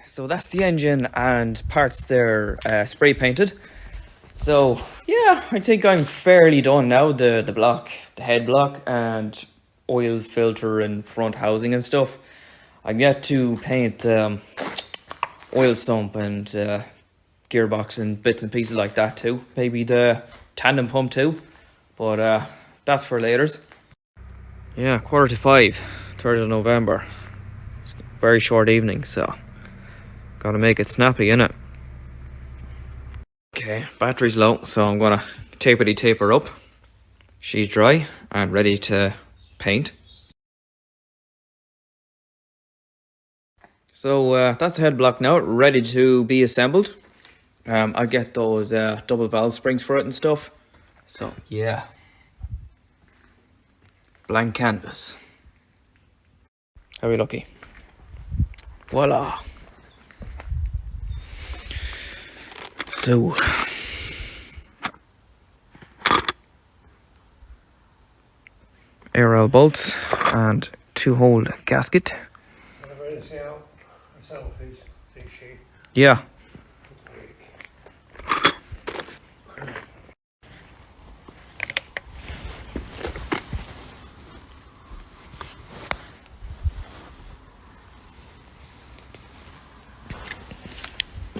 So that's the engine and parts there spray painted. So yeah, I think I'm fairly done now. The block, the head block, and oil filter and front housing and stuff. I'm yet to paint oil sump and gearbox and bits and pieces like that too. Maybe the tandem pump too, but that's for later. Yeah, 4:45, 3rd of November. It's a very short evening, so gotta make it snappy, innit? Okay, battery's low, so I'm gonna tape her up. She's dry and ready to paint. So that's the head block now, ready to be assembled. I'll get those double valve springs for it and stuff. So yeah, blank canvas. Are we lucky? Voila. So air bolts and 2-hole gasket. Yeah.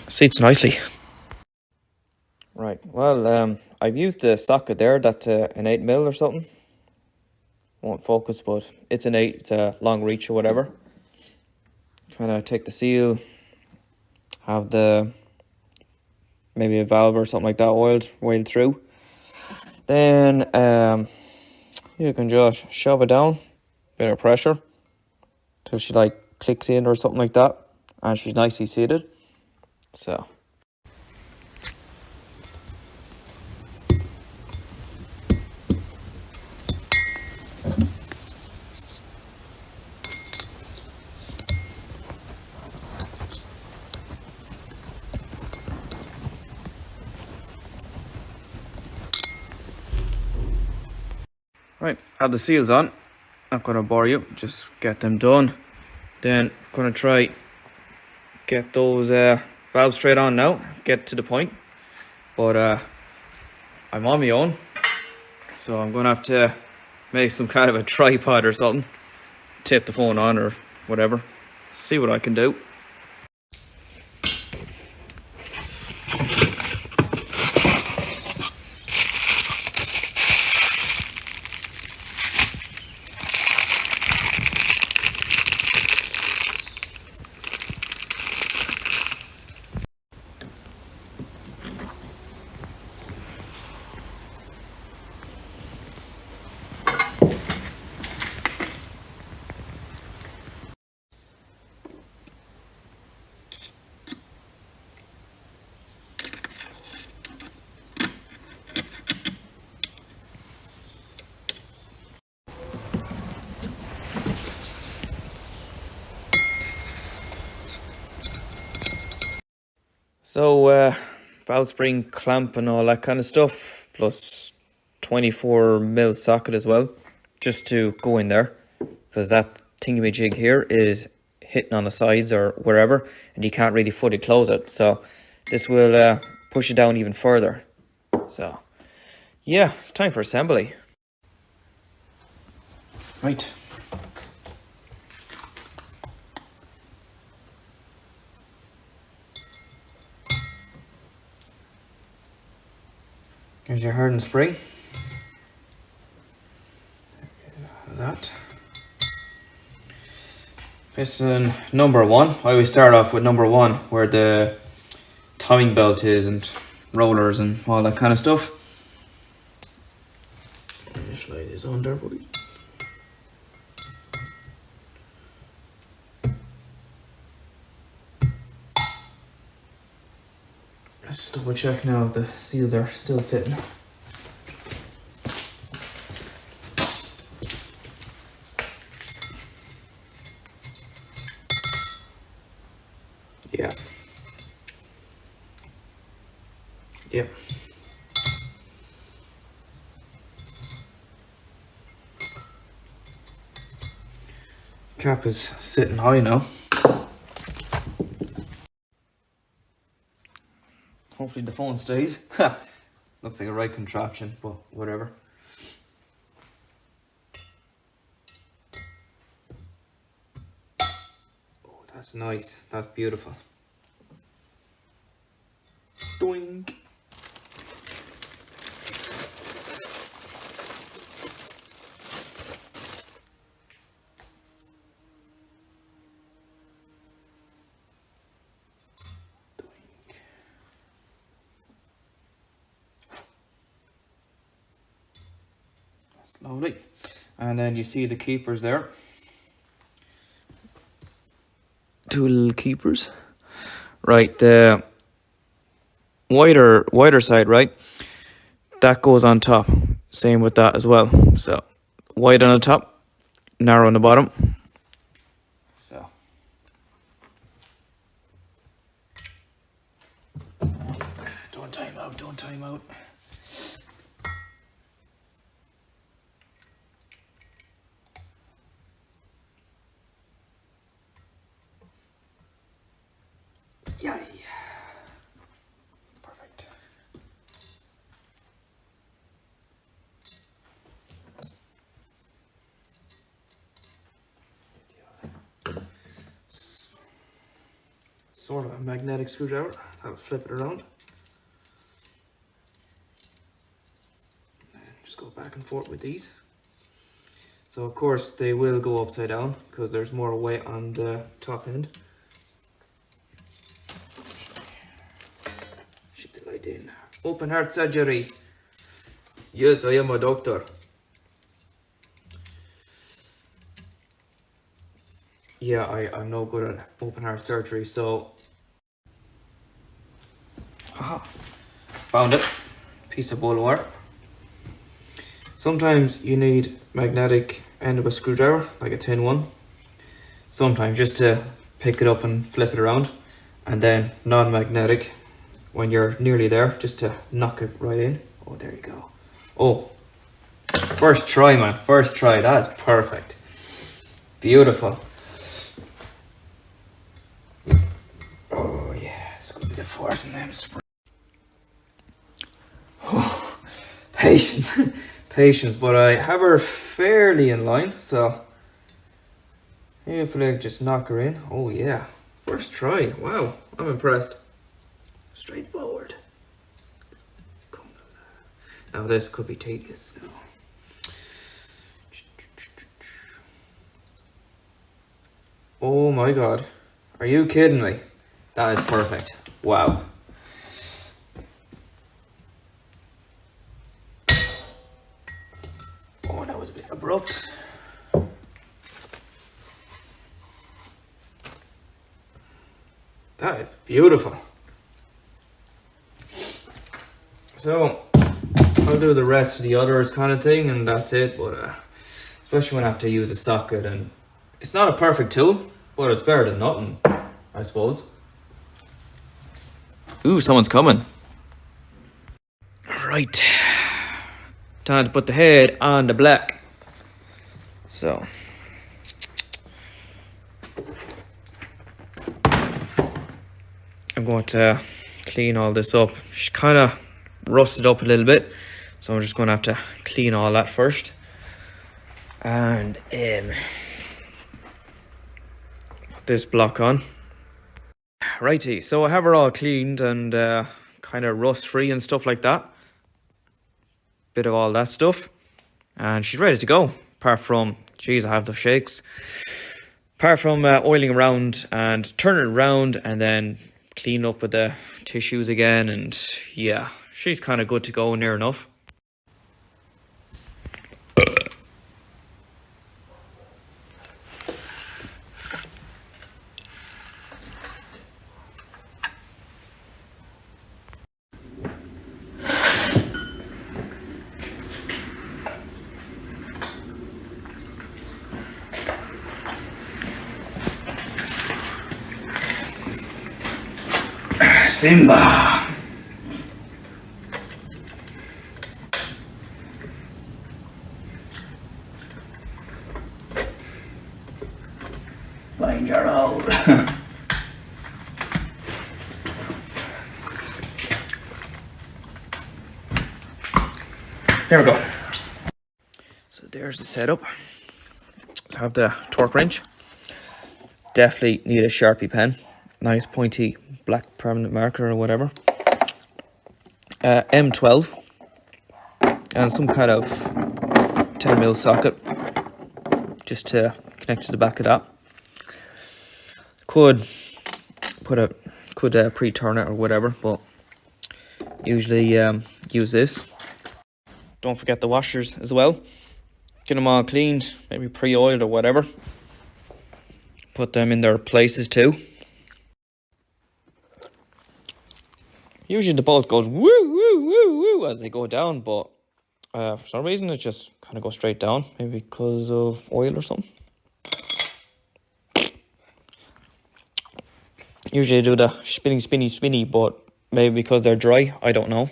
Seats nicely. Right, well, I've used the socket there, that's an 8mm or something. Won't focus, but it's an 8, it's a long reach or whatever. Kind of take the seal, have maybe a valve or something like that oiled through. Then you can just shove it down, bit of pressure, till she like clicks in or something like that, and she's nicely seated. So. Right, have the seals on. Not gonna bore you, just get them done. Then gonna try get those valves straight on now, get to the point. But I'm on my own, so I'm gonna have to make some kind of a tripod or something, tape the phone on or whatever, see what I can do. So valve spring clamp and all that kind of stuff, plus 24mm socket as well, just to go in there, because that thingamajig here is hitting on the sides or wherever, and you can't really fully close it, so this will push it down even further. So yeah, it's time for assembly. Right. Here's your hardened spring. That. Piston number 1. I always start off with number 1, where the timing belt is and rollers and all that kind of stuff. Just slide this under, buddy. Let's double check now if the seals are still sitting. Yeah. Yep. Cap is sitting high now. Hopefully the phone stays. Looks like a right contraption, but whatever. Oh, that's nice. That's beautiful. Doink. Lovely. And then you see the keepers there. Two little keepers. Right, the wider side, right? That goes on top. Same with that as well. So wide on the top, narrow on the bottom. So don't time out, don't time out. Yeah. Perfect. Sort of a magnetic screwdriver. I'll flip it around. And just go back and forth with these. So of course they will go upside down because there's more weight on the top end. In. Open heart surgery. Yes, I am a doctor. Yeah, I'm no good at open heart surgery, so... Aha. Found it. Piece of ball wire. Sometimes you need magnetic end of a screwdriver, like a tin one. Sometimes just to pick it up and flip it around. And then non-magnetic when you're nearly there, just to knock it right in. Oh, there you go. Oh, first try, man. First try. That's perfect. Beautiful. Oh, yeah. It's going to be the force in them spring. Oh, patience. Patience. But I have her fairly in line, so hopefully I can just knock her in. Oh, yeah. First try. Wow. I'm impressed. Straightforward. Now this could be tedious now. Oh my god. Are you kidding me? That is perfect. Wow. Oh, that was a bit abrupt. That is beautiful. So, I'll do the rest of the others kind of thing and that's it, but especially when I have to use a socket, and it's not a perfect tool, but it's better than nothing, I suppose. Ooh, someone's coming. Right. Time to put the head on the black. So. I'm going to clean all this up. She's kind of rusted up a little bit, so I'm just going to have to clean all that first. And put this block on. Righty, so I have her all cleaned and kind of rust free and stuff like that. Bit of all that stuff. And she's ready to go. Apart from, geez, I have the shakes. Apart from oiling around and turning it around and then clean up with the tissues again, and yeah, she's kind of good to go near enough. Simba! Find your old. Here we go. So there's the setup. Have the torque wrench. Definitely need a Sharpie pen. Nice pointy black permanent marker or whatever. M12. And some kind of 10mm socket. Just to connect to the back of that. Could pre-turn it or whatever, but usually use this. Don't forget the washers as well. Get them all cleaned, maybe pre-oiled or whatever. Put them in their places too. Usually the bolt goes woo woo woo woo as they go down, but for some reason it just kind of goes straight down. Maybe because of oil or something. Usually I do the spinny, but maybe because they're dry, I don't know.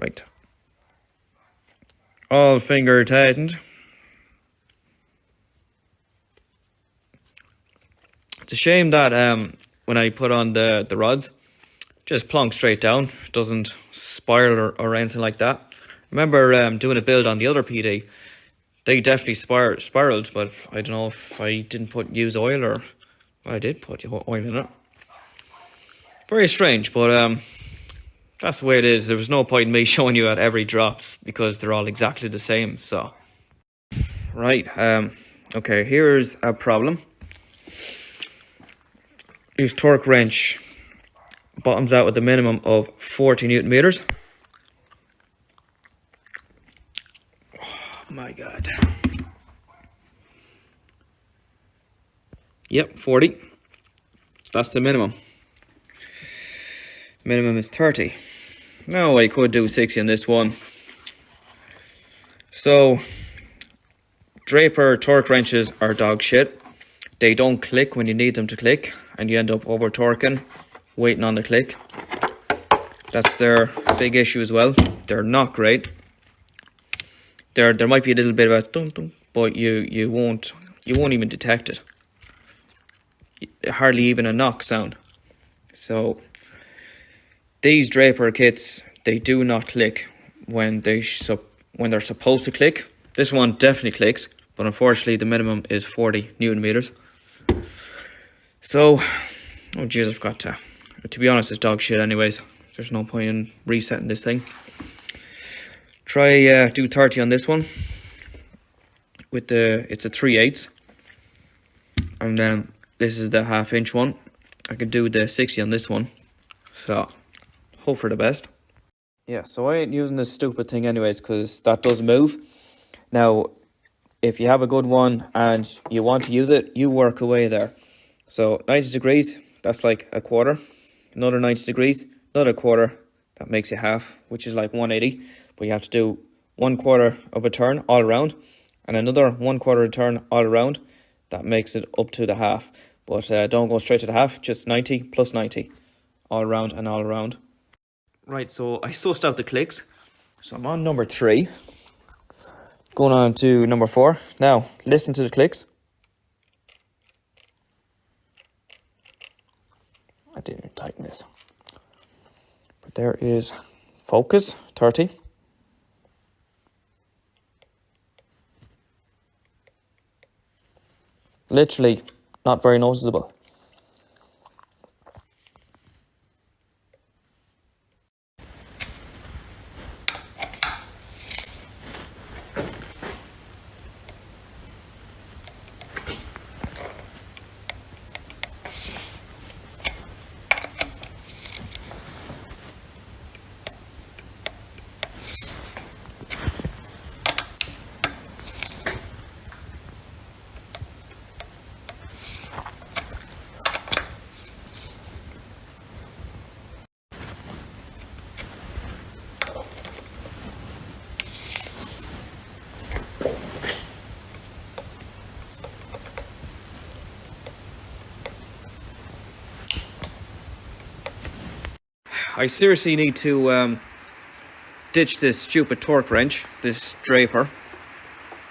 Right. All finger tightened. It's a shame that when I put on the rods, just plonk straight down. It doesn't spiral or anything like that. Remember doing a build on the other PD. They definitely spiraled, but I don't know if I didn't use oil or I did put oil in it. Very strange, but that's the way it is. There was no point in me showing you at every drops because they're all exactly the same. So, right, okay, here's a problem. This torque wrench bottoms out with a minimum of 40 Newton meters. Oh my God. Yep, 40. That's the minimum. Minimum is 30. Now I could do 60 on this one. So, Draper torque wrenches are dog shit. They don't click when you need them to click, and you end up over torquing, waiting on the click. That's their big issue as well. They're not great. There might be a little bit of a dunk dunk, but you won't even detect it. Hardly even a knock sound. So these Draper kits, they do not click when they're supposed to click. This one definitely clicks, but unfortunately the minimum is 40 Newton meters. So, oh jeez, I've got to be honest, it's dog shit anyways. There's no point in resetting this thing. Try do 30 on this one. It's a 3/8, and then this is the 1/2 inch one. I could do the 60 on this one. So, hope for the best. Yeah, so I ain't using this stupid thing anyways because that does move. Now, if you have a good one and you want to use it, you work away there. So 90 degrees, that's like a quarter. Another 90 degrees, another quarter. That makes you half, which is like 180. But you have to do 1/4 of a turn all around, and another 1/4 turn all around. That makes it up to the half. But don't go straight to the half, just 90 plus 90. All around and all around. Right, so I sussed out the clicks. So I'm on number 3. Going on to number 4. Now, listen to the clicks. I didn't tighten this. But there is focus, 30. Literally not very noticeable. I seriously need to ditch this stupid torque wrench, this draper.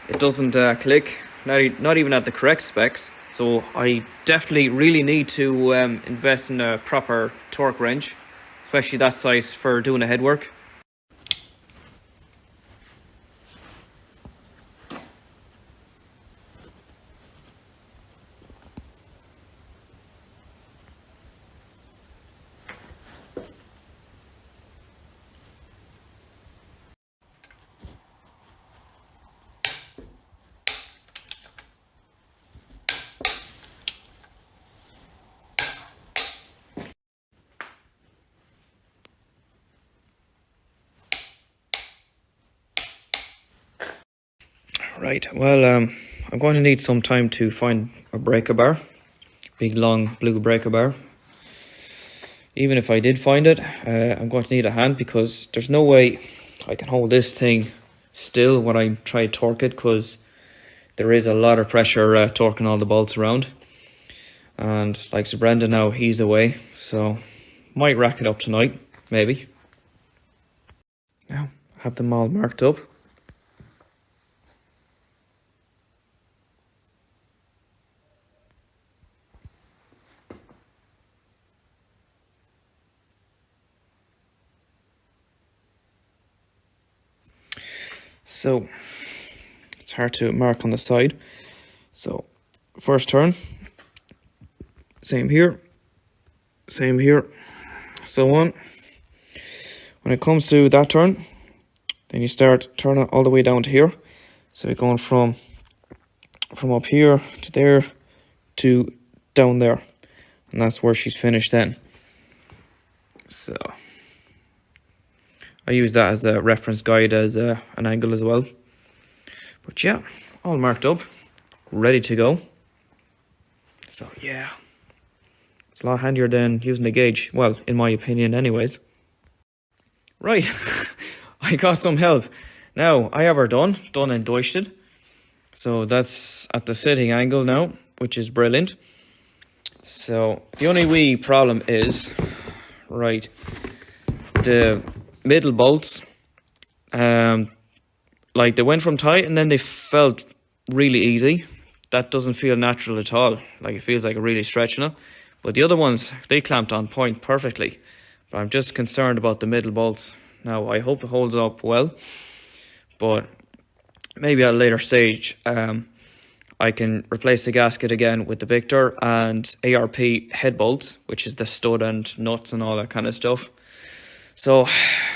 It doesn't click, not even at the correct specs. So I definitely really need to invest in a proper torque wrench, especially that size for doing the headwork. Right, well, I'm going to need some time to find a breaker bar. Big long blue breaker bar. Even if I did find it, I'm going to need a hand because there's no way I can hold this thing still when I try to torque it, because there is a lot of pressure torquing all the bolts around. And like so Brendan now, he's away, so might rack it up tonight, maybe. Now, have them all marked up. So, it's hard to mark on the side. So, first turn, same here, so on. When it comes to that turn, then you start turning all the way down to here. So you're going from up here to there to down there. And that's where she's finished then. So I use that as a reference guide, as an angle as well. But yeah, all marked up, ready to go. So yeah, it's a lot handier than using a gauge. Well, in my opinion anyways. Right, I got some help. Now, I have her done and doisted. So that's at the sitting angle now, which is brilliant. So the only wee problem is, right, the middle bolts, like they went from tight and then they felt really easy. That doesn't feel natural at all. Like it feels like a really stretching it. But the other ones, they clamped on point perfectly. But I'm just concerned about the middle bolts. Now, I hope it holds up well. But maybe at a later stage, I can replace the gasket again with the Victor and ARP head bolts, which is the stud and nuts and all that kind of stuff. So,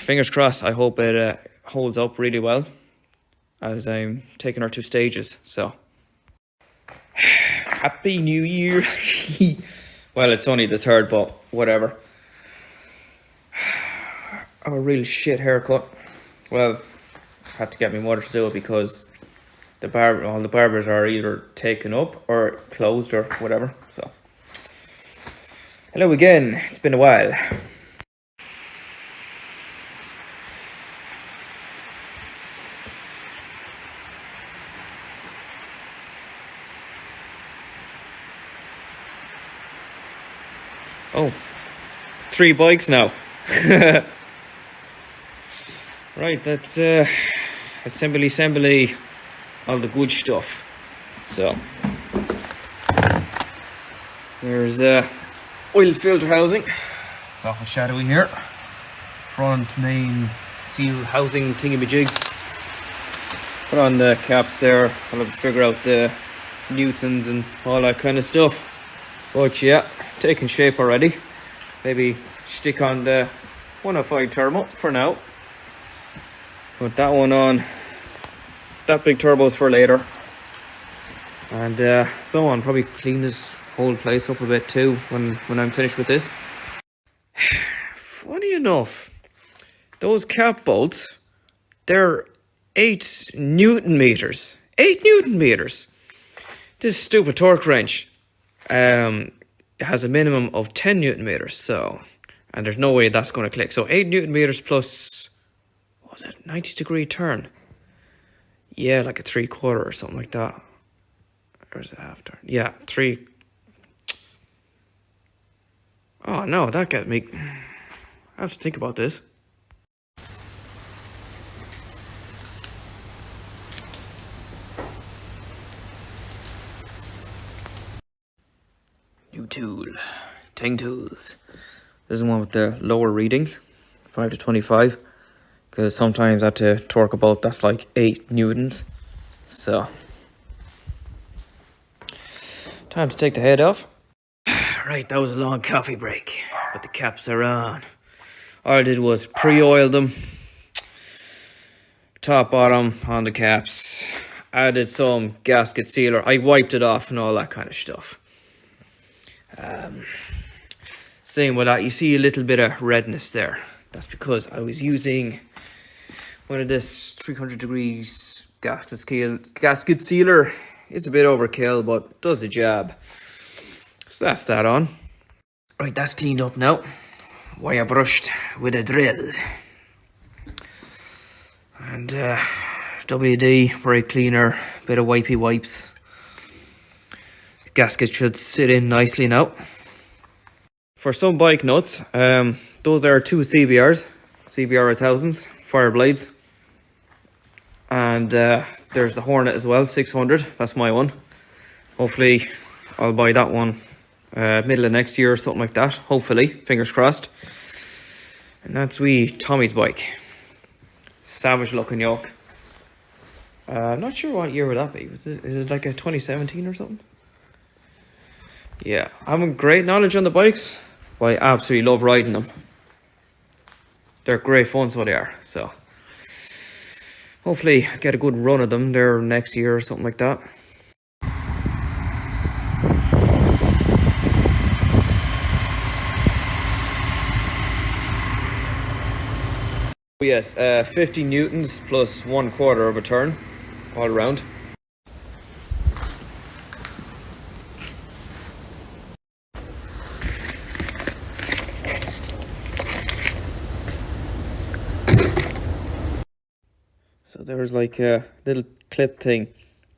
fingers crossed, I hope it holds up really well as I'm taking her to stages. So, Happy New Year! Well, it's only the 3rd, but whatever. A real shit haircut. Well, I had to get my mother to do it because all the barbers are either taken up or closed or whatever. So, hello again. It's been a while. Oh, 3 bikes now. Right, that's assembly, all the good stuff. So, there's oil filter housing. It's awful shadowy here. Front main seal housing thingy-majigs. Put on the caps there. I'll have to figure out the newtons and all that kind of stuff. But yeah, taking shape already. Maybe stick on the 105 turbo for now. Put that one on. That big turbo's for later. And so on. Probably clean this whole place up a bit too when I'm finished with this. Funny enough, those cap bolts, they're 8 Newton meters. 8 Newton meters. This stupid torque wrench has a minimum of 10 Newton meters. So, and there's no way that's going to click. So 8 Newton meters plus, what was it, 90-degree turn? Yeah, like a 3/4 or something like that. Or is it half turn? Yeah, 3. Oh no, that got me. I have to think about this. New tool. Ting tools. This is one with the lower readings, 5 to 25. Because sometimes I have to torque a bolt that's like 8 newtons. So, time to take the head off. Right, that was a long coffee break, but the caps are on. All I did was pre-oil them, top bottom on the caps, added some gasket sealer. I wiped it off and all that kind of stuff. Same with that, you see a little bit of redness there. That's because I was using one of this 300 degrees gasket sealer. It's a bit overkill, but does the job. So that's that on. Right, that's cleaned up now. Wire brushed with a drill. And WD, brake cleaner, bit of wipey wipes. The gasket should sit in nicely now. For some bike nuts, those are 2 CBRs, CBR 1000s, fire blades. And there's the Hornet as well, 600, that's my one. Hopefully I'll buy that one middle of next year or something like that, hopefully, fingers crossed. And that's Tommy's bike. Savage looking yoke. I'm not sure what year would that be. Is it like a 2017 or something? Yeah, I haven't great knowledge on the bikes, but I absolutely love riding them. They're great fun, so they are. So hopefully get a good run of them there next year or something like that. Yes, 50 newtons plus 1/4 of a turn all around. So there's like a little clip thing,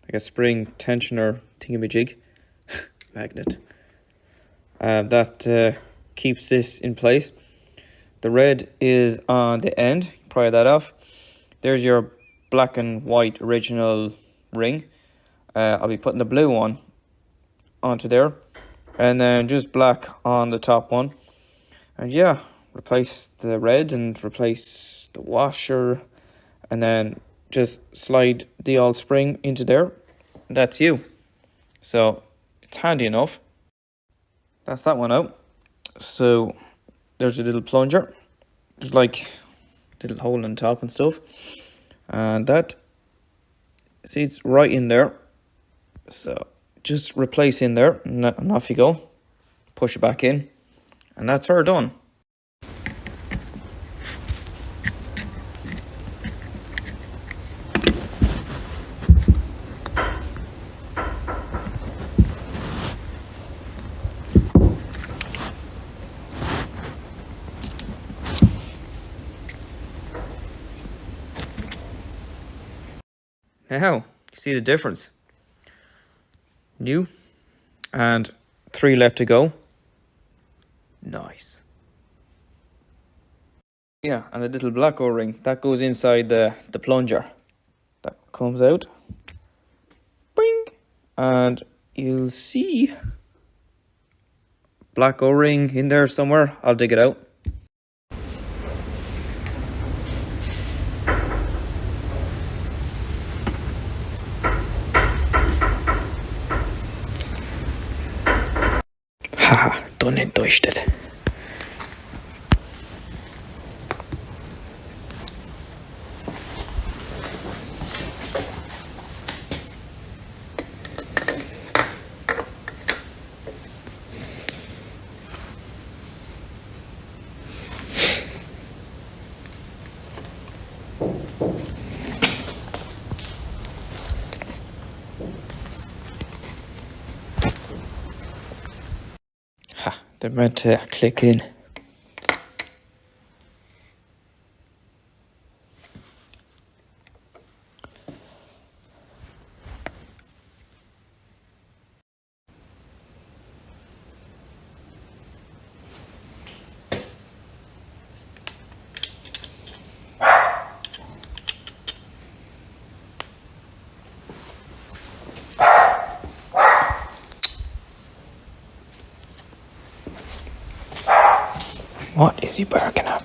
like a spring tensioner thingamajig magnet that keeps this in place. The red is on the end, pry that off. There's your black and white original ring. I'll be putting the blue one onto there, and then just black on the top one. And yeah, replace the red and replace the washer, and then just slide the old spring into there. That's you. So it's handy enough. That's that one out. So there's a little plunger. There's like a little hole in the top and stuff. And that seats right in there. So just replace in there and off you go. Push it back in. And that's her done. Now, you see the difference. New, and 3 left to go. Nice. Yeah, and a little black O-ring, that goes inside the plunger. That comes out. Bing! And you'll see black O-ring in there somewhere. I'll dig it out. Haha, done enttäuscht. They're meant to click in. What is he barking at?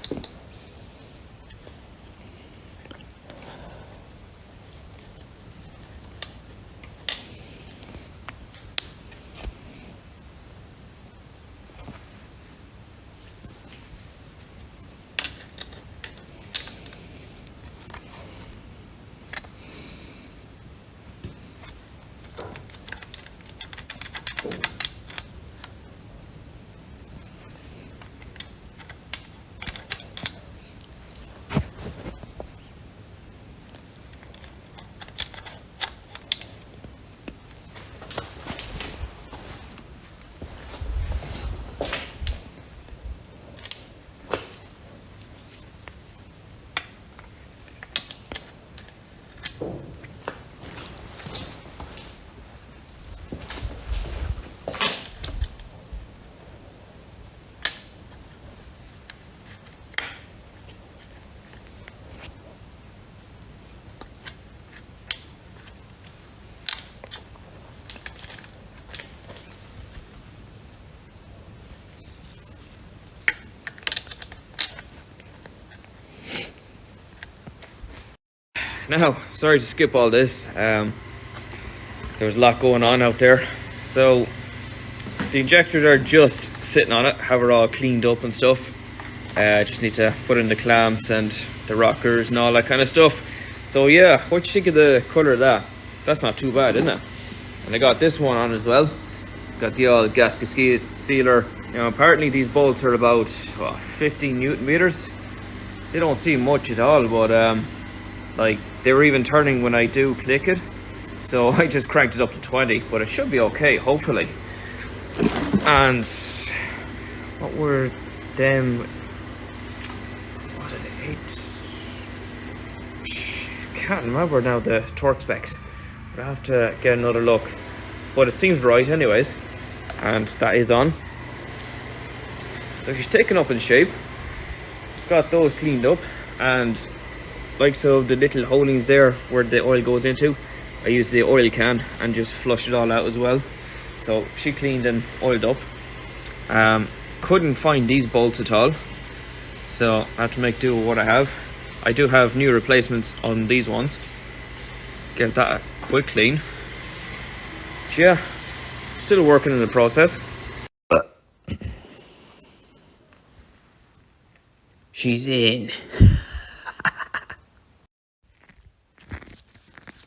Now, sorry to skip all this. There was a lot going on out there. So, the injectors are just sitting on it, have it all cleaned up and stuff. Just need to put in the clamps and the rockers and all that kind of stuff. So yeah, what you think of the colour of that? That's not too bad, isn't it? And I got this one on as well. Got the old gasket sealer. You know, apparently these bolts are about 15 Newton meters. They don't seem much at all, but like they were even turning when I do click it. So I just cranked it up to 20, but it should be okay, hopefully. And what were them? What are they? Can't remember now the torque specs. I have to get another look, but it seems right anyways. And that is on. So she's taken up in shape. Got those cleaned up, and like so the little holings there where the oil goes into, I used the oil can and just flushed it all out as well. So she cleaned and oiled up. Couldn't find these bolts at all, so I have to make do with what I have. I do have new replacements on these ones. Get that a quick clean. But yeah, still working in the process. She's in.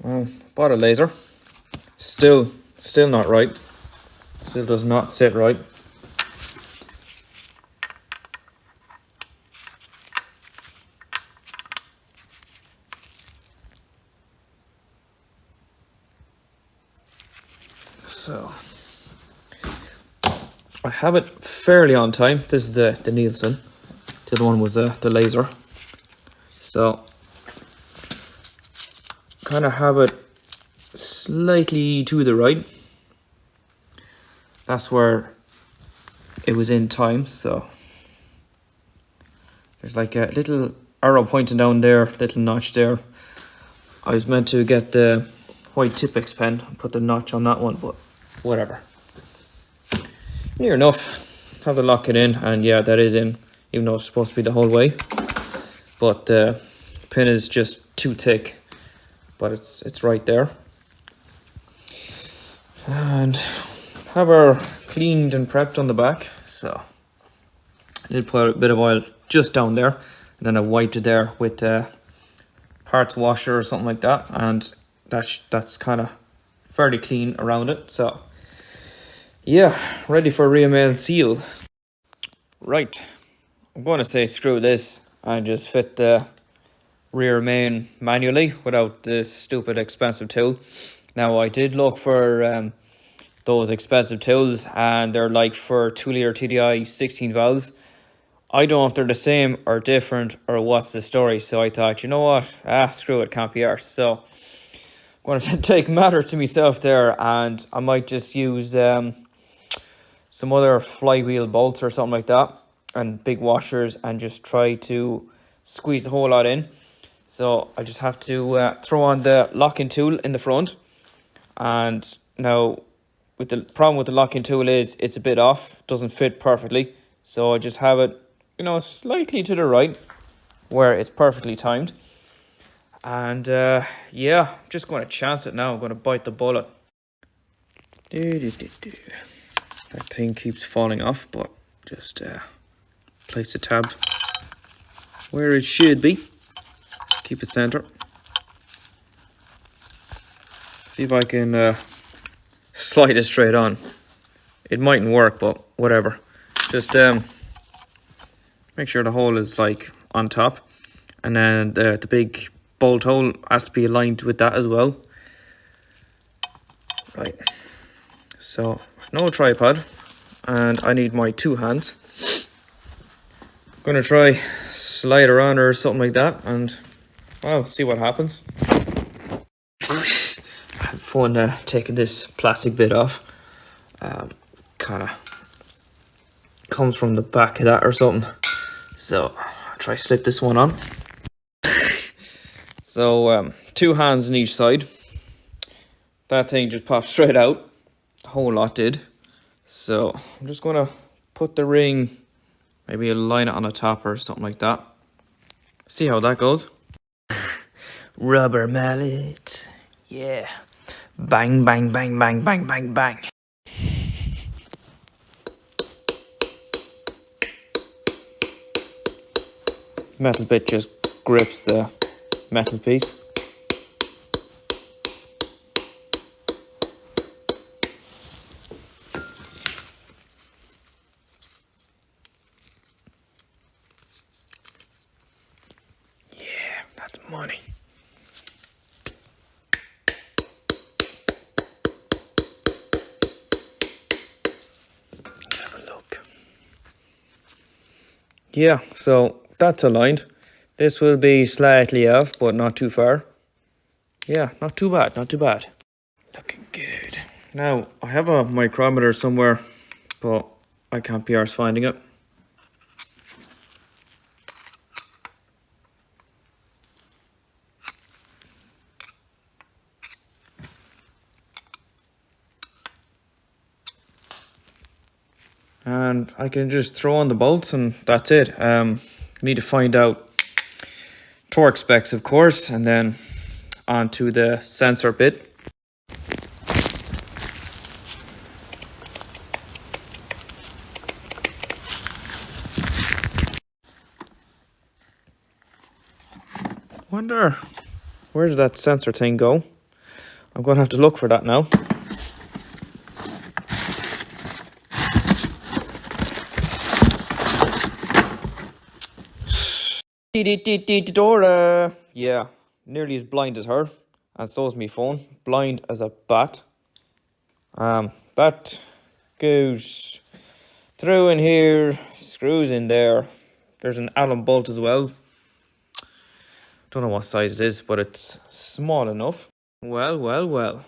Well, bought a laser. Still not right. Still does not sit right. So I have it fairly on time. This is the Nielsen. The other one was the laser. So kind of have it slightly to the right. That's where it was in time. So there's like a little arrow pointing down there, little notch there. I was meant to get the white Tipex pen and put the notch on that one, but whatever. Near enough. Have to lock it in, and yeah, that is in, even though it's supposed to be the whole way. But the pin is just too thick, but it's right there. And have her cleaned and prepped on the back. So I did put a bit of oil just down there, and then I wiped it there with parts washer or something like that, and that's kind of fairly clean around it. So yeah, ready for rear main seal. Right, I'm going to say screw this and just fit the rear main manually without this stupid expensive tool. Now I did look for those expensive tools, and they're like for 2-litre TDI 16 valves. I don't know if they're the same or different or what's the story. So I thought, you know what, screw it, can't be arsed. So I'm going to take matters to myself there, and I might just use some other flywheel bolts or something like that, and big washers, and just try to squeeze the whole lot in. So I just have to throw on the locking tool in the front. And now with the problem with the locking tool is it's a bit off, doesn't fit perfectly. So I just have it you know, slightly to the right where it's perfectly timed. And yeah, I'm just going to chance it now. I'm going to bite the bullet. That thing keeps falling off, but just place the tab where it should be. Keep it center. See if I can slide it straight on. It mightn't work, but whatever. Just make sure the hole is like on top, and then the big bolt hole has to be aligned with that as well. Right. So no tripod, and I need my 2 hands. Gonna try slide around or something like that, and well, see what happens. I had fun taking this plastic bit off. Kind of comes from the back of that or something. So I'll try slip this one on. So 2 hands on each side. That thing just popped straight out. The whole lot did. So I'm just gonna put the ring, maybe align it on the top or something like that. See how that goes. Rubber mallet. Yeah. Bang, bang, bang, bang, bang, bang, bang. Metal bit just grips the metal piece. Yeah, that's money. Let's have a look. Yeah, so that's aligned. This will be slightly off, but not too far. Yeah, not too bad, not too bad. Looking good. Now, I have a micrometer somewhere, but I can't be arsed finding it. And I can just throw on the bolts and that's it. Need to find out torque specs, of course, and then onto the sensor bit. Wonder, where did that sensor thing go? I'm going to have to look for that now. Dora. Yeah, nearly as blind as her, and so is my phone. Blind as a bat. That goes through in here, screws in there. There's an Allen bolt as well. Don't know what size it is, but it's small enough. Well.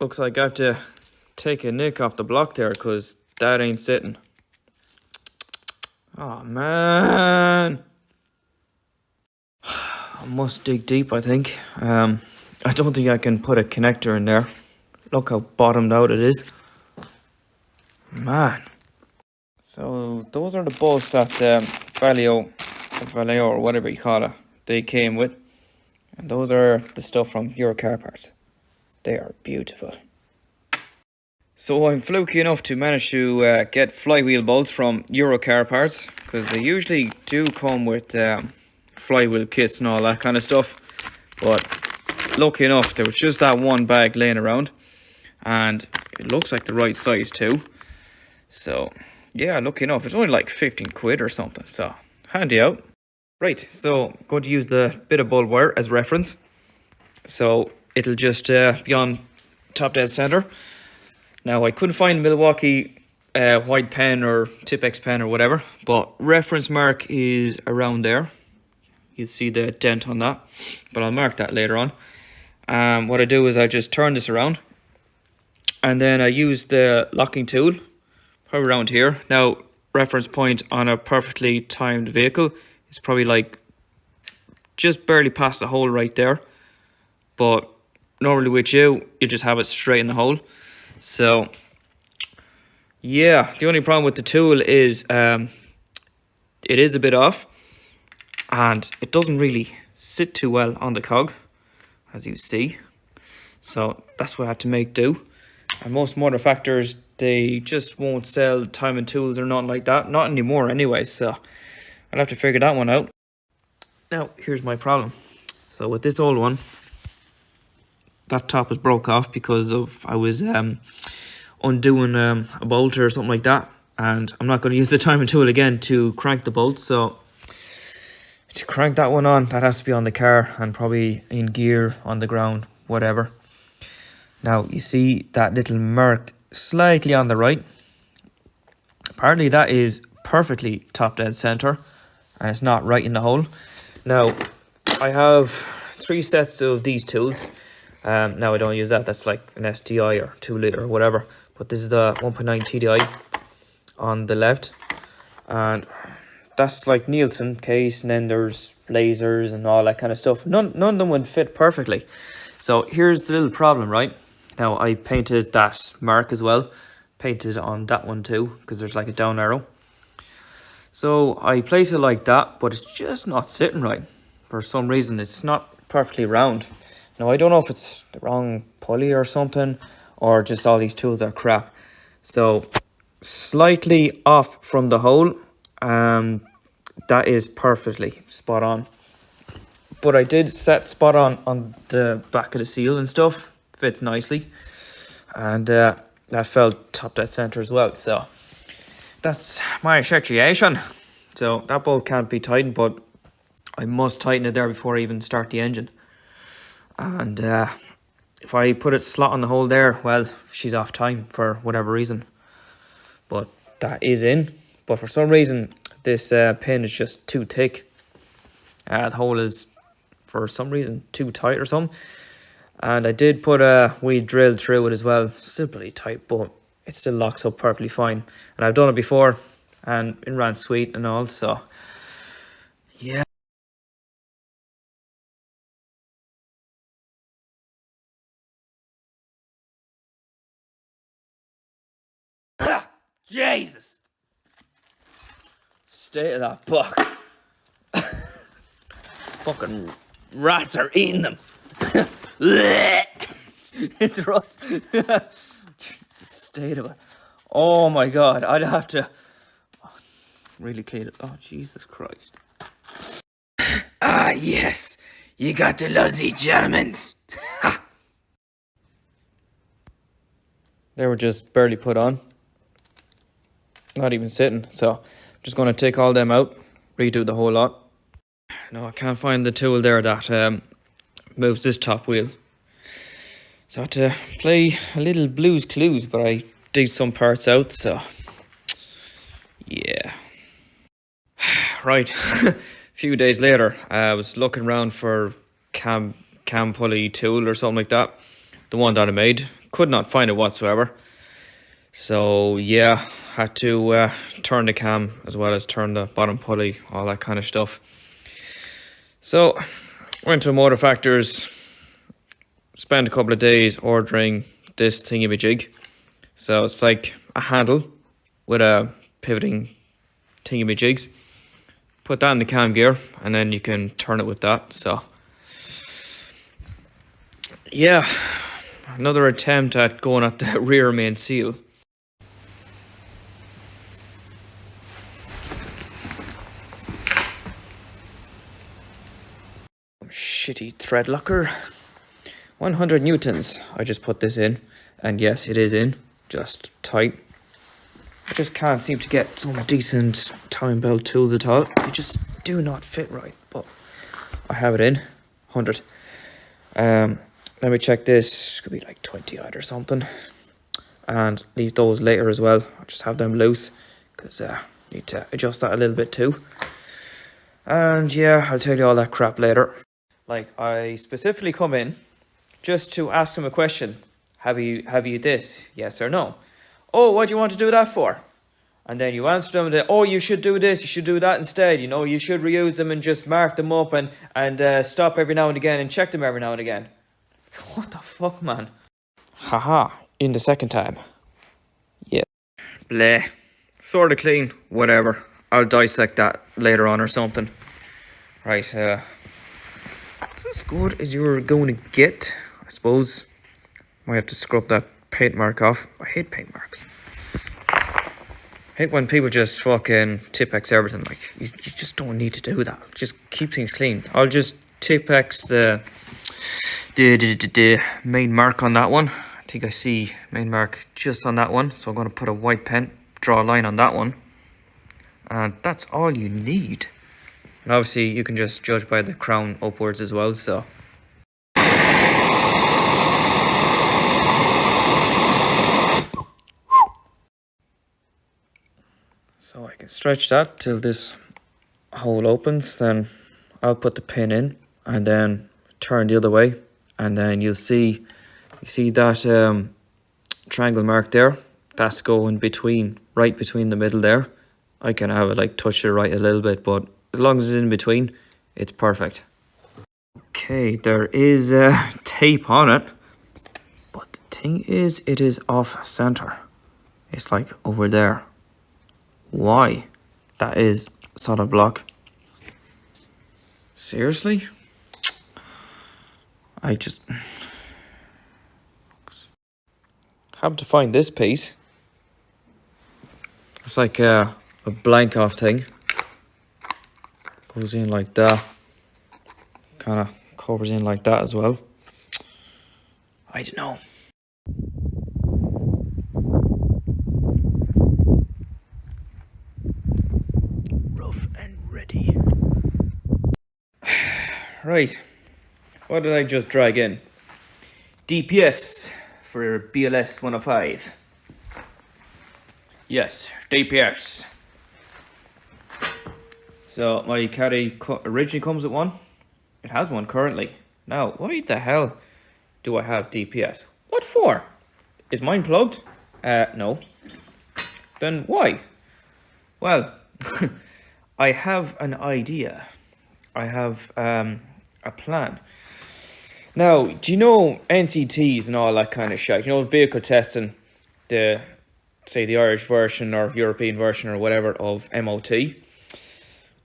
Looks like I have to take a nick off the block there, because that ain't sitting. Oh man, I must dig deep, I think. I don't think I can put a connector in there. Look how bottomed out it is. Man. So those are the bolts that Valeo or whatever you call it, they came with. And those are the stuff from Euro Car Parts. They are beautiful. So I'm fluky enough to manage to get flywheel bolts from Euro Car Parts, because they usually do come with flywheel kits and all that kind of stuff. But lucky enough, there was just that one bag laying around, and it looks like the right size too. So yeah, lucky enough, it's only like 15 quid or something, so handy out. Right, so I'm going to use the bit of bulb wire as reference. So it'll just be on top dead center. Now, I couldn't find Milwaukee white pen or Tipex pen or whatever, but reference mark is around there. You'll see the dent on that, but I'll mark that later on. What I do is I just turn this around, and then I use the locking tool, probably around here. Now, reference point on a perfectly timed vehicle is probably like just barely past the hole right there, but normally with you just have it straight in the hole. So Yeah, the only problem with the tool is it is a bit off, and it doesn't really sit too well on the cog, as you see. So that's what I had to make do. And most motor factors, they just won't sell timing tools or nothing like that. Not anymore anyway, so I'll have to figure that one out. Now, here's my problem. So with this old one, that top is broke off because of I was undoing a bolt or something like that. And I'm not going to use the timing tool again to crank the bolt. So to crank that one on, that has to be on the car and probably in gear, on the ground, whatever. Now, you see that little mark slightly on the right. Apparently that is perfectly top dead center, and it's not right in the hole. Now, I have 3 sets of these tools. Now I don't use that. That's like an STI or 2 liter or whatever. But this is the 1.9 TDI on the left. And that's like Nielsen case, and then there's lasers and all that kind of stuff. None of them would fit perfectly. So here's the little problem, right? Now, I painted that mark as well. Painted on that one too, because there's like a down arrow. So I place it like that, but it's just not sitting right. For some reason, it's not perfectly round. Now, I don't know if it's the wrong pulley or something, or just all these tools are crap. So, slightly off from the hole, that is perfectly spot on. But I did set spot on the back of the seal and stuff. Fits nicely. And that felt top dead center as well. So that's my situation. So that bolt can't be tightened, but I must tighten it there before I even start the engine. And if I put it slot on the hole there, well, she's off time for whatever reason. But that is in. But for some reason, this pin is just too thick. The hole is, for some reason, too tight or something. And I did put a wee drill through it as well. Still pretty tight, but it still locks up perfectly fine. And I've done it before, and it ran sweet and all, so yeah. Jesus! State of that box. Fucking rats are eating them. It's rust. Jesus, state of it. Oh my god, I'd have to really clean it. Oh, Jesus Christ. Ah, yes. You got to love these gentlemen. They were just barely put on. Not even sitting. So, I'm just going to take all them out. Redo the whole lot. No, I can't find the tool there that moves this top wheel. So I had to play a little Blues Clues, but I dig some parts out, so yeah. Right, a few days later, I was looking around for cam pulley tool or something like that. The one that I made, could not find it whatsoever. So yeah, had to turn the cam as well as turn the bottom pulley, all that kind of stuff. So, went to Motor Factors, spent a couple of days ordering this thingamajig. So it's like a handle with a pivoting thingamajigs. Put that in the cam gear and then you can turn it with that. So yeah, another attempt at going at the rear main seal. Shitty thread locker. 100 newtons. I just put this in, and yes, it is in, just tight. I just can't seem to get some decent time belt tools at all. They just do not fit right, but I have it in. 100. Let me check this. Could be like 20 odd or something. And leave those later as well. I'll just have them loose, because I need to adjust that a little bit too. And yeah, I'll tell you all that crap later. Like, I specifically come in just to ask them a question. Have you this? Yes or no? Oh, what do you want to do that for? And then you answer them that, oh, you should do this, you should do that instead. You know, you should reuse them and just mark them up and stop every now and again and check them every now and again. What the fuck, man? Haha, in the second time. Yeah. bleh. Sort of clean, whatever. I'll dissect that later on or something. Right, is as good as you were going to get, I suppose. Might have to scrub that paint mark off. I hate paint marks. I hate when people just fucking Tipp-Ex everything. Like, you just don't need to do that. Just keep things clean. I'll just Tipp-Ex the main mark on that one. I think I see main mark just on that one. So I'm going to put a white pen, draw a line on that one. And that's all you need. And obviously you can just judge by the crown upwards as well, so. So I can stretch that till this hole opens, then I'll put the pin in and then turn the other way, and then you see that triangle mark there. That's going between, right between the middle there. I can have it like touch the right a little bit, but as long as it's in between, it's perfect. Okay, there is tape on it, but the thing is, it is off center. It's like over there. Why? That is solid block. Seriously? I just have to find this piece. It's like a blank off thing. Goes in like that. Kind of covers in like that as well. I don't know. Rough and ready. Right. What did I just drag in? DPFs for BLS 105. Yes, DPFs. So my caddy originally comes with one. It has one currently. Now, why the hell do I have DPS? What for? Is mine plugged? No. Then why? Well, I have an idea. I have a plan. Now, do you know NCTs and all that kind of shit? You know, vehicle testing, say the Irish version or European version or whatever of MOT.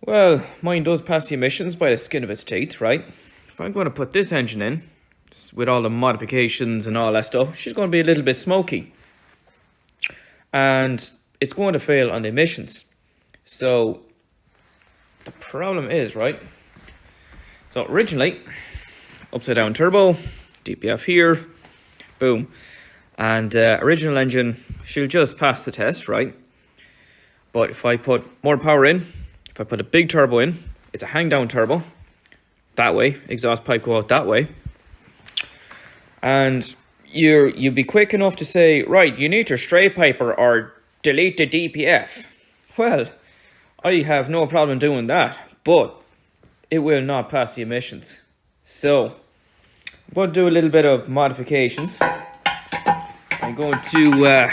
Well, mine does pass the emissions by the skin of its teeth, right? If I'm going to put this engine in, with all the modifications and all that stuff, she's going to be a little bit smoky. And it's going to fail on the emissions. So, the problem is, right? So, originally, upside down turbo, DPF here, boom. And original engine, she'll just pass the test, right? But if I put more power in, if I put a big turbo in, it's a hang down turbo, that way, exhaust pipe go out that way. And you'd be quick enough to say, right, you need to straight piper or delete the DPF. Well, I have no problem doing that, but it will not pass the emissions. So, I'm going to do a little bit of modifications. I'm going to,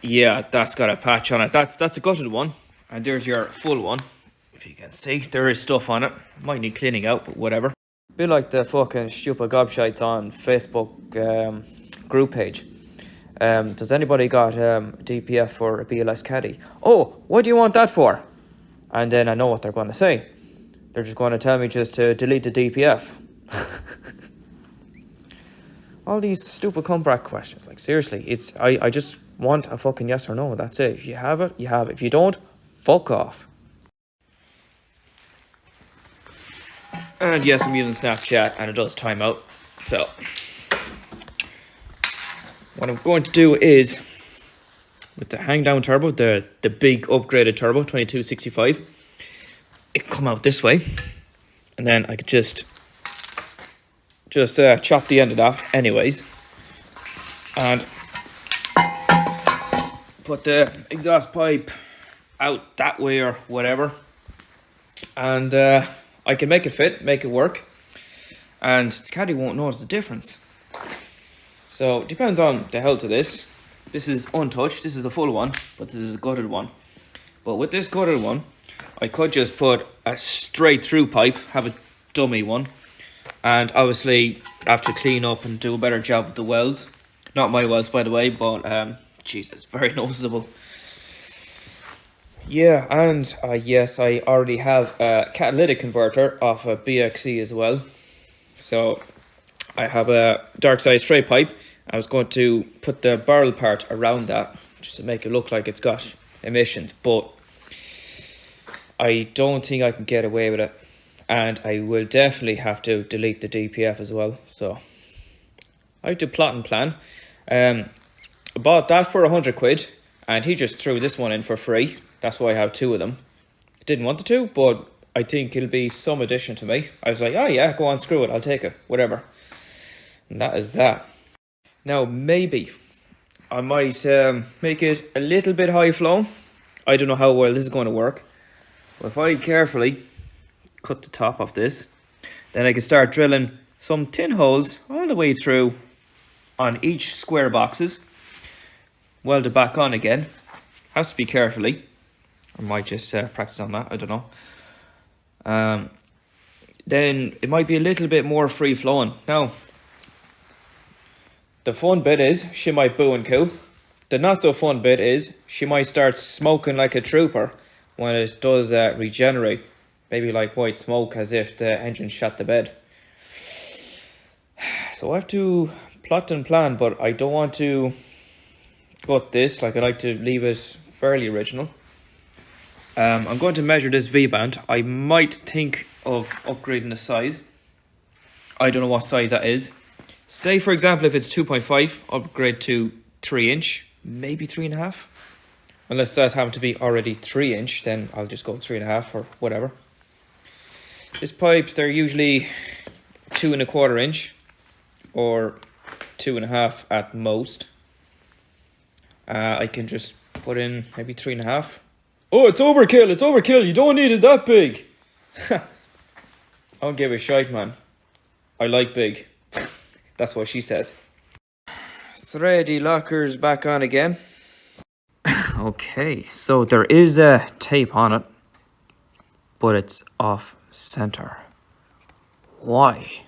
yeah, that's got a patch on it. That's a gutted one. And there's your full one. If you can see, there is stuff on it. Might need cleaning out, but whatever. Be like the fucking stupid gobshites on Facebook group page. Does anybody got a DPF for a BLS caddy? Oh, what do you want that for? And then I know what they're going to say. They're just going to tell me just to delete the DPF. All these stupid comeback questions. Like, seriously, I just want a fucking yes or no. That's it. If you have it, you have it. If you don't, fuck off. And yes, I'm using Snapchat and it does time out. So, what I'm going to do is, with the hang down turbo, the big upgraded turbo, 2265, it come out this way. And then I could just chop the end of that anyways. And put the exhaust pipe out that way or whatever. And I can make it fit, make it work. And the caddy won't notice the difference. So, it depends on the health of this. This is untouched, this is a full one, but this is a gutted one. But with this gutted one, I could just put a straight through pipe, have a dummy one. And obviously, have to clean up and do a better job with the welds. Not my welds, by the way, but Jesus, very noticeable. Yeah, and yes, I already have a catalytic converter off a BXE as well. So I have a dark side straight pipe. I was going to put the barrel part around that just to make it look like it's got emissions, but I don't think I can get away with it. And I will definitely have to delete the DPF as well. So I do plot and plan. I bought that for 100 quid, and he just threw this one in for free. That's why I have two of them. Didn't want the two, but I think it'll be some addition to me. I was like, oh yeah, go on, screw it, I'll take it, whatever. And that is that. Now, maybe I might make it a little bit high flow. I don't know how well this is going to work. But if I carefully cut the top of this, then I can start drilling some tin holes all the way through on each square boxes. Weld it back on again. Has to be carefully. I might just practice on that, I don't know. Then it might be a little bit more free flowing. Now, the fun bit is she might boo and coo. The not so fun bit is she might start smoking like a trooper when it does regenerate. Maybe like white smoke, as if the engine shot the bed. So I have to plot and plan, but I don't want to gut this. Like, I like to leave it fairly original. I'm going to measure this V-band. I might think of upgrading the size. I don't know what size that is. Say, for example, if it's 2.5, upgrade to 3-inch, maybe 3.5. Unless that happens to be already 3-inch, then I'll just go 3.5 or whatever. These pipes, they're usually 2.25 inch or 2.5 at most. I can just put in maybe 3.5. Oh, it's overkill, you don't need it that big. I don't give a shite, man. I like big. That's what she says. Thready lockers back on again. Okay, so there is a tape on it, but it's off center. Why?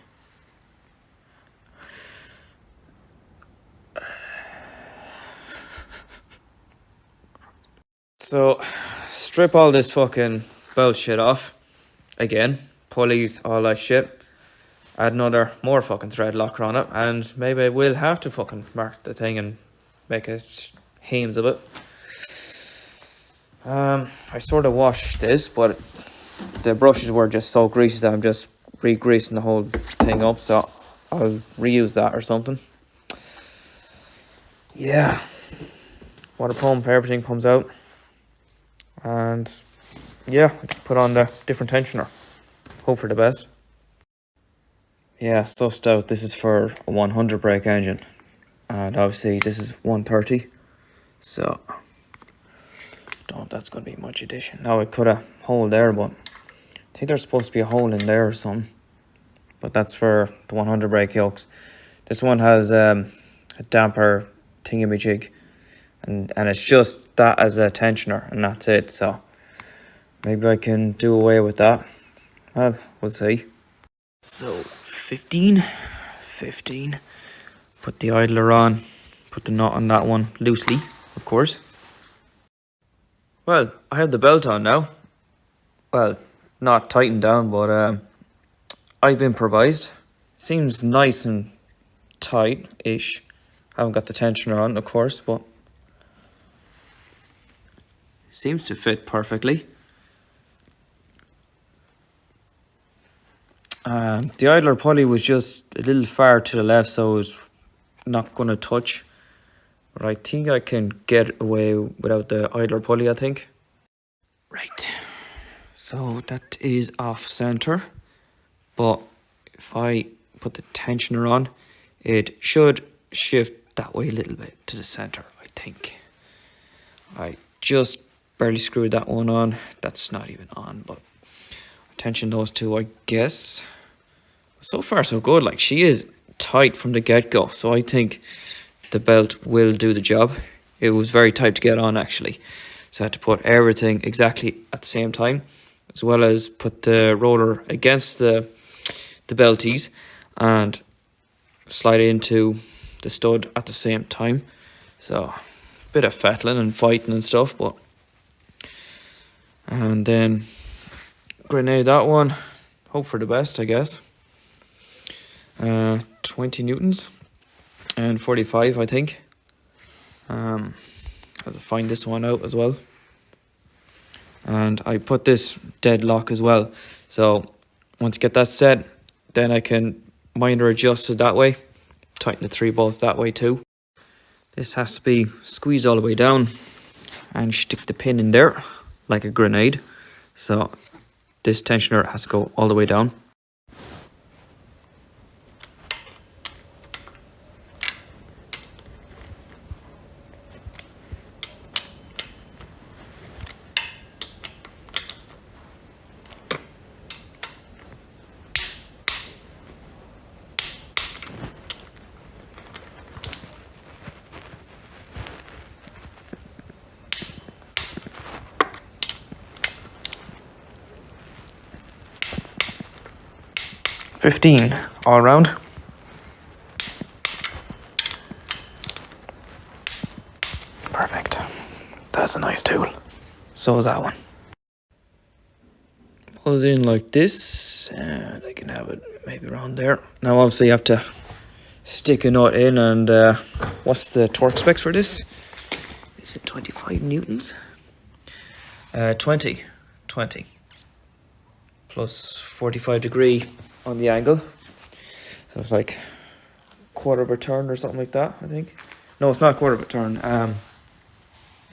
So, strip all this fucking belt shit off. Again, pulleys, all that shit. Add another more fucking thread locker on it, and maybe I will have to fucking mark the thing and make it heames of it. I sort of washed this, but the brushes were just so greasy that I'm just re-greasing the whole thing up, so I'll reuse that or something. Yeah. Water pump, everything comes out. And yeah, I just put on the different tensioner. Hope for the best. Yeah, sussed out. This is for a 100 brake engine. And obviously this is 130. So, don't know if that's going to be much addition. Now I cut a hole there, but I think there's supposed to be a hole in there or something. But that's for the 100 brake yokes. This one has a damper thingamajig. And it's just that as a tensioner, and that's it. So maybe I can do away with that. Well, we'll see. So 15. Put the idler on. Put the nut on that one loosely, of course. Well, I have the belt on now. Well, not tightened down, but I've improvised. Seems nice and tight-ish. Haven't got the tensioner on, of course, but seems to fit perfectly. The idler pulley was just a little far to the left, so it's not going to touch. But I think I can get away without the idler pulley, I think. Right. So that is off center. But if I put the tensioner on, it should shift that way a little bit to the center, I think. I just barely screwed that one on. That's not even on, but tension those two, I guess. So far so good. Like, she is tight from the get-go, so I think the belt will do the job. It was very tight to get on, actually, so I had to put everything exactly at the same time, as well as put the roller against the belties and slide it into the stud at the same time. So bit of fettling and fighting and stuff, but. And then grenade that one. Hope for the best, I guess. 20 newtons and 45, I think. I'll find this one out as well. And I put this deadlock as well. So once you get that set, then I can minor adjust it that way. Tighten the 3 bolts that way too. This has to be squeezed all the way down and stick the pin in there like a grenade. So this tensioner has to go all the way down. $15 all around. Perfect. That's a nice tool. So is that one. Pulls in like this, and I can have it maybe around there. Now obviously you have to stick a nut in, and what's the torque specs for this? Is it 25 newtons? 20 plus 45 degree on the angle, so it's like quarter of a turn or something like that, I think. No, it's not a quarter of a turn.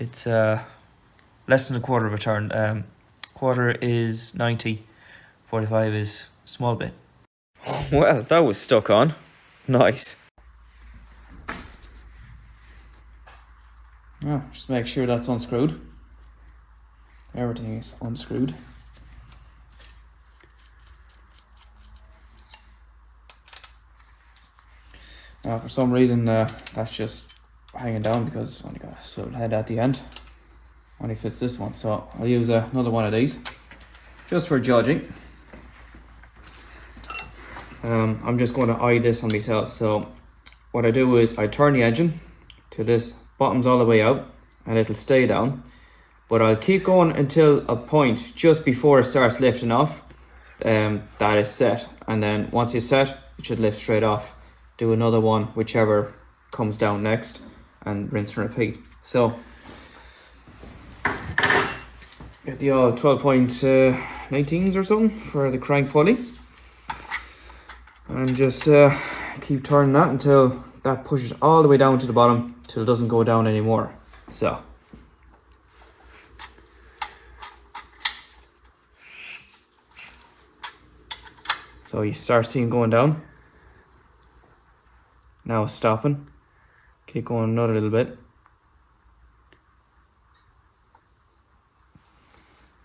It's less than a quarter of a turn. Quarter is 90, 45 is a small bit. Well, that was stuck on. Nice. Oh, just make sure that's unscrewed. Everything is unscrewed. For some reason that's just hanging down because it's only got a swivel head at the end. Only fits this one, so I'll use another one of these just for judging. I'm just going to eye this on myself. So what I do is I turn the engine till this bottoms all the way out and it'll stay down, but I'll keep going until a point just before it starts lifting off that is set, and then once it's set it should lift straight off. Do another one whichever comes down next and rinse and repeat. So get the old 12.19s or something for the crank pulley, and just keep turning that until that pushes all the way down to the bottom till it doesn't go down anymore. So you start seeing going down. Now it's stopping. Keep going another little bit.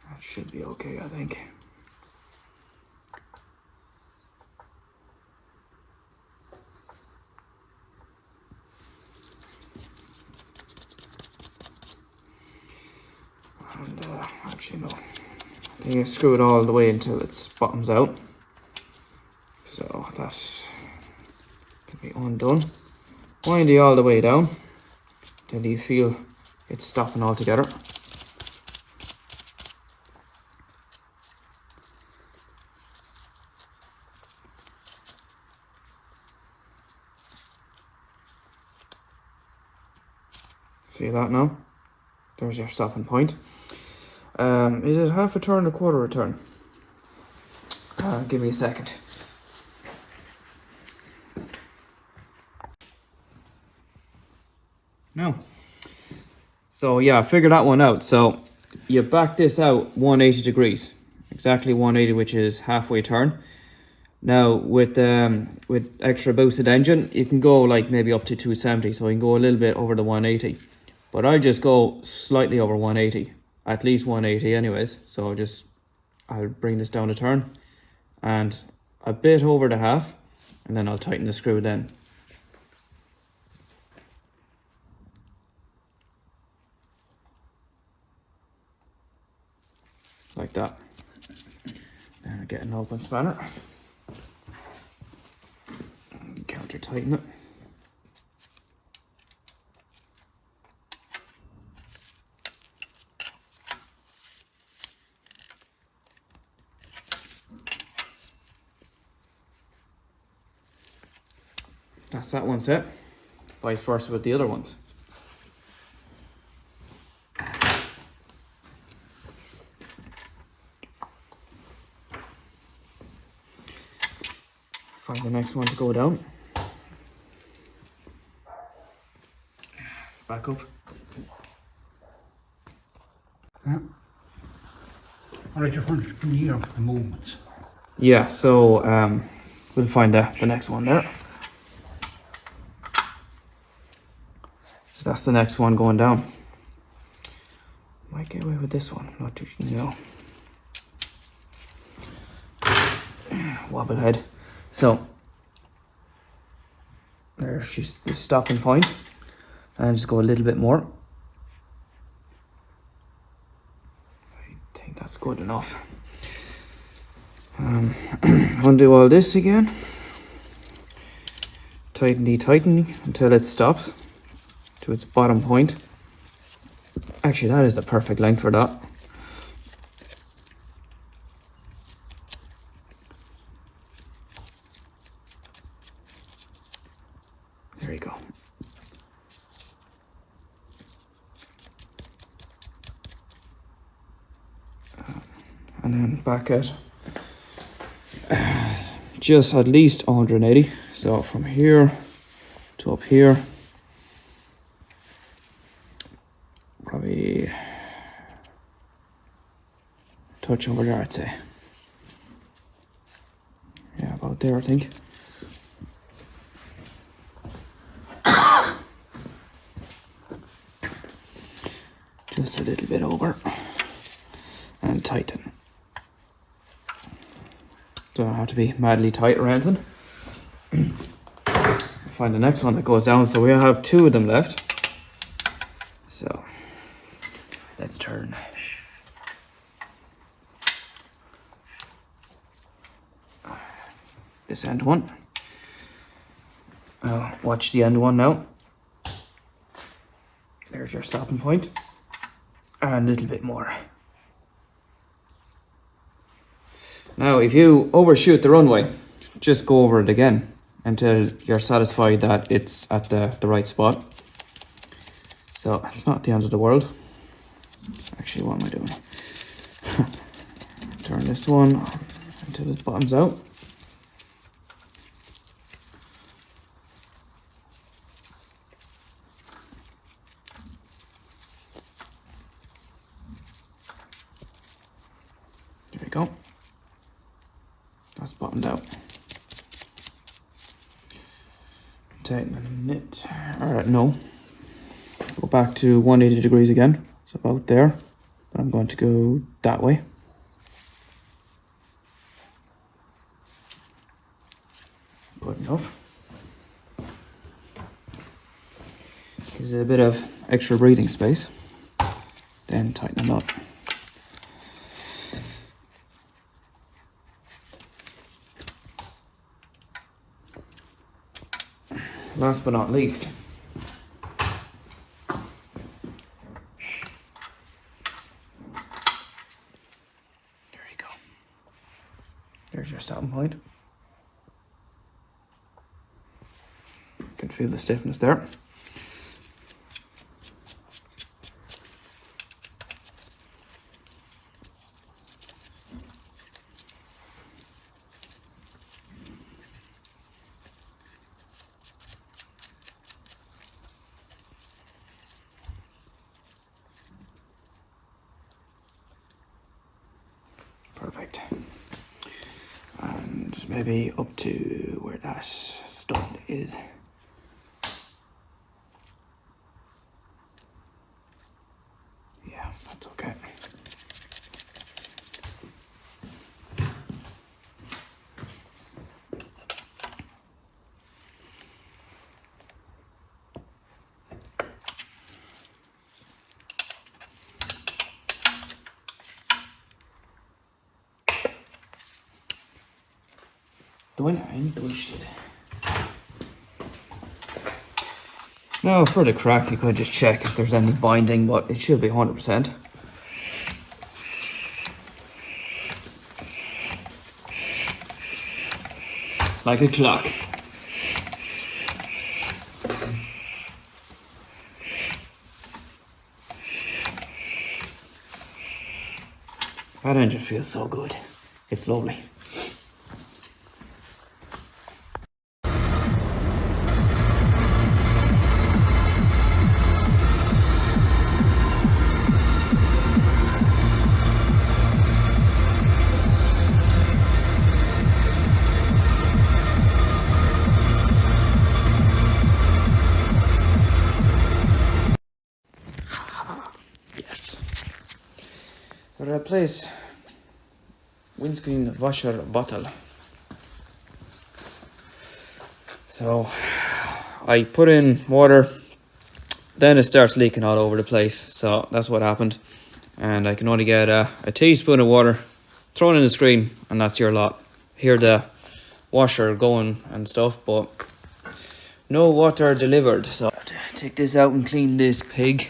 That should be okay, I think. And actually no, I think I screw it all the way until it bottoms out. So that can be undone. Wind it all the way down till you feel it's stopping altogether. See that now? There's your stopping point. Is it half a turn or quarter of a turn? Give me a second. No. So yeah, I figured that one out. So you back this out 180 degrees, exactly 180, which is halfway turn. Now with extra boosted engine, you can go like maybe up to 270, so you can go a little bit over the 180. But I just go slightly over 180, at least 180 anyways. So I'll bring this down a turn and a bit over the half, and then I'll tighten the screw then. Like that. Then I get an open spanner. Counter tighten it. That's that one set. Vice versa with the other ones. Find the next one to go down. Back up. Yeah. I just wanted to come here for the movements. Yeah, so we'll find the next one there. So that's the next one going down. Might get away with this one, not too no. Wobble head. So there's the stopping point, and just go a little bit more. I think that's good enough. Undo all this again. Tighten until it stops to its bottom point. Actually, that is the perfect length for that. There you go. And then back at just at least 180. So from here to up here, probably touch over there, I'd say. Yeah, about there, I think. Just a little bit over, and tighten. Don't have to be madly tight or anything. Find the next one that goes down. So we have 2 of them left. So let's turn. This end one. Watch the end one now. There's your stopping point. And a little bit more. Now, if you overshoot the runway, just go over it again until you're satisfied that it's at the right spot. So it's not the end of the world. Actually, what am I doing? Turn this one until it bottoms out. There we go. That's bottomed out. Tighten it. Alright, no. Go back to 180 degrees again. It's about there. But I'm going to go that way. Good enough. Gives it a bit of extra breathing space. Then tighten them up. Last but not least, there you go. There's your stopping point. You can feel the stiffness there. Perfect. And maybe up to where that stud is. Yeah, that's okay. Now for the crack, you could just check if there's any binding, but it should be 100%. Like a clock. That engine feels so good. It's lovely. Yes. Replace windscreen washer bottle. So I put in water, then it starts leaking all over the place. So that's what happened. And I can only get a teaspoon of water thrown in the screen, and that's your lot. Hear the washer going and stuff, but no water delivered. So take this out and clean this pig.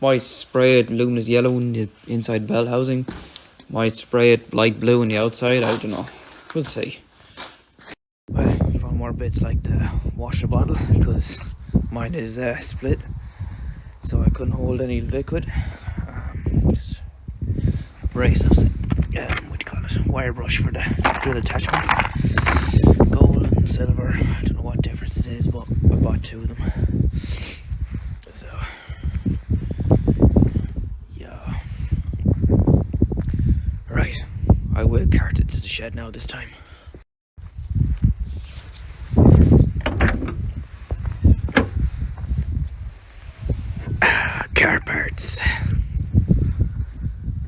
Might spray it luminous yellow in the inside bell housing. Might spray it light blue on the outside. I don't know. We'll see. Well, found more bits like the washer bottle because mine is split, so I couldn't hold any liquid. Just abrasives. What do you call it? Wire brush for the drill attachments. Gold and silver. I don't know what difference it is, but I bought 2 of them. So. Right, I will cart it to the shed now this time. Car parts.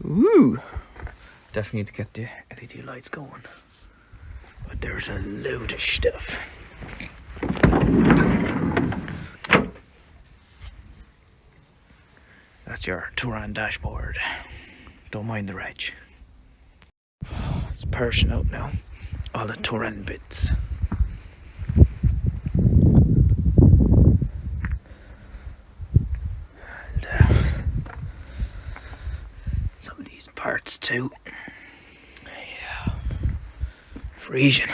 Ooh, definitely need to get the LED lights going. But there's a load of stuff. That's your Touran dashboard. Don't mind the reg. It's Persian out now. All the Touran bits. And some of these parts too. Yeah. Frisian.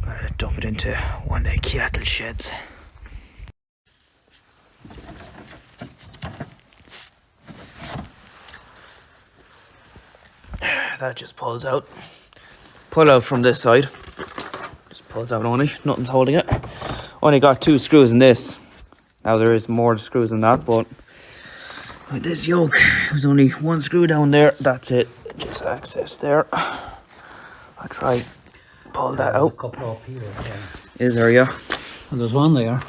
Gotta dump it into one of the cattle sheds. That just pulls out. Pull out from this side. Just pulls out only. Nothing's holding it. Only got 2 screws in this. Now there is more screws than that, but with this yoke, there's only 1 screw down there. That's it. Just access there. I'll try pull that out. A couple up here. Yeah. Is there, yeah? Well, there's one there.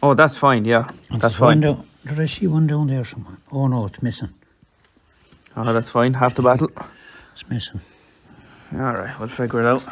Oh, that's fine, yeah. That's fine. Did I see one down there somewhere? Oh no, it's missing. Oh, that's fine. Half the battle. It's missing. Alright, we'll figure it out.